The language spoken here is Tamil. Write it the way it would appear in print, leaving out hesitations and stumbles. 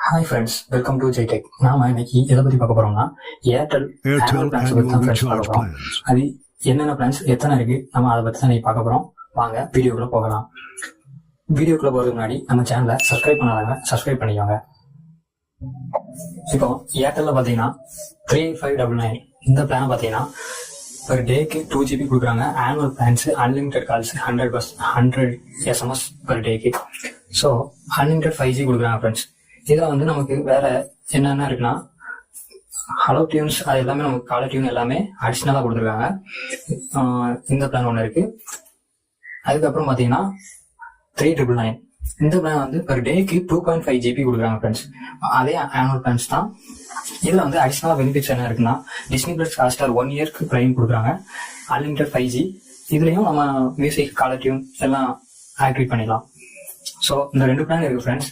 Hi friends, welcome to Jaitech. நாம இன்னைக்கு எதை பத்தி பார்க்க போறோம்னா ஏர்டெல் ஆனுவல் பிளான்ஸ் பத்தி தான் ஃப்ரெண்ட்ஸ் பார்க்க போறோம். அது என்னென்ன பிளான்ஸ் எத்தனை இருக்கு நம்ம அதை பத்தி தான் இன்னைக்கு பார்க்க போறோம். வாங்க வீடியோக்குள்ள போகலாம். வீடியோக்குள்ள போறதுக்கு முன்னாடி நம்ம சேனலை சப்ஸ்கிரைப் பண்ணாதவங்க சப்ஸ்கிரைப் பண்ணிக்கோங்க. இப்போ ஏர்டெல்ல பாத்தீங்கன்னா 3599 இந்த பிளான் பாத்தீங்கன்னா ஒரு டேக்கு 2 GB கொடுக்குறாங்க. Annual plans unlimited calls 100 SMS per டேக்கு. ஸோ அன்லிமிடெட் 5G கொடுக்குறாங்க ஃப்ரெண்ட்ஸ். இதுல வந்து நமக்கு வேற என்னென்ன இருக்குன்னா ஹலோ டியூன்ஸ், அது எல்லாமே நமக்கு காலர் டியூன் எல்லாமே அடிஷ்னலா கொடுத்துருக்காங்க. இந்த பிளான் ஒன்று இருக்கு. அதுக்கப்புறம் பாத்தீங்கன்னா 3999 இந்த பிளான் வந்து பர் டேக்கு 2.5 GB கொடுக்குறாங்க ஃப்ரெண்ட்ஸ். அதே ஆனுவல் பிளான்ஸ் தான். இதுல வந்து அடிஷனலா பெனிஃபிட்ஸ் என்ன இருக்குன்னா டிஸ்னி பிளஸ் ஹாட்ஸ்டார் 1 இயர்க்கு பிரைம் கொடுக்குறாங்க. அன்லிமிடெட் 5G இதுலயும் நம்ம மியூசிக் காலர் டியூன் எல்லாம் ஆக்டிவேட் பண்ணிடலாம். ஸோ இந்த 2 பிளான் இருக்கு ஃப்ரெண்ட்ஸ்.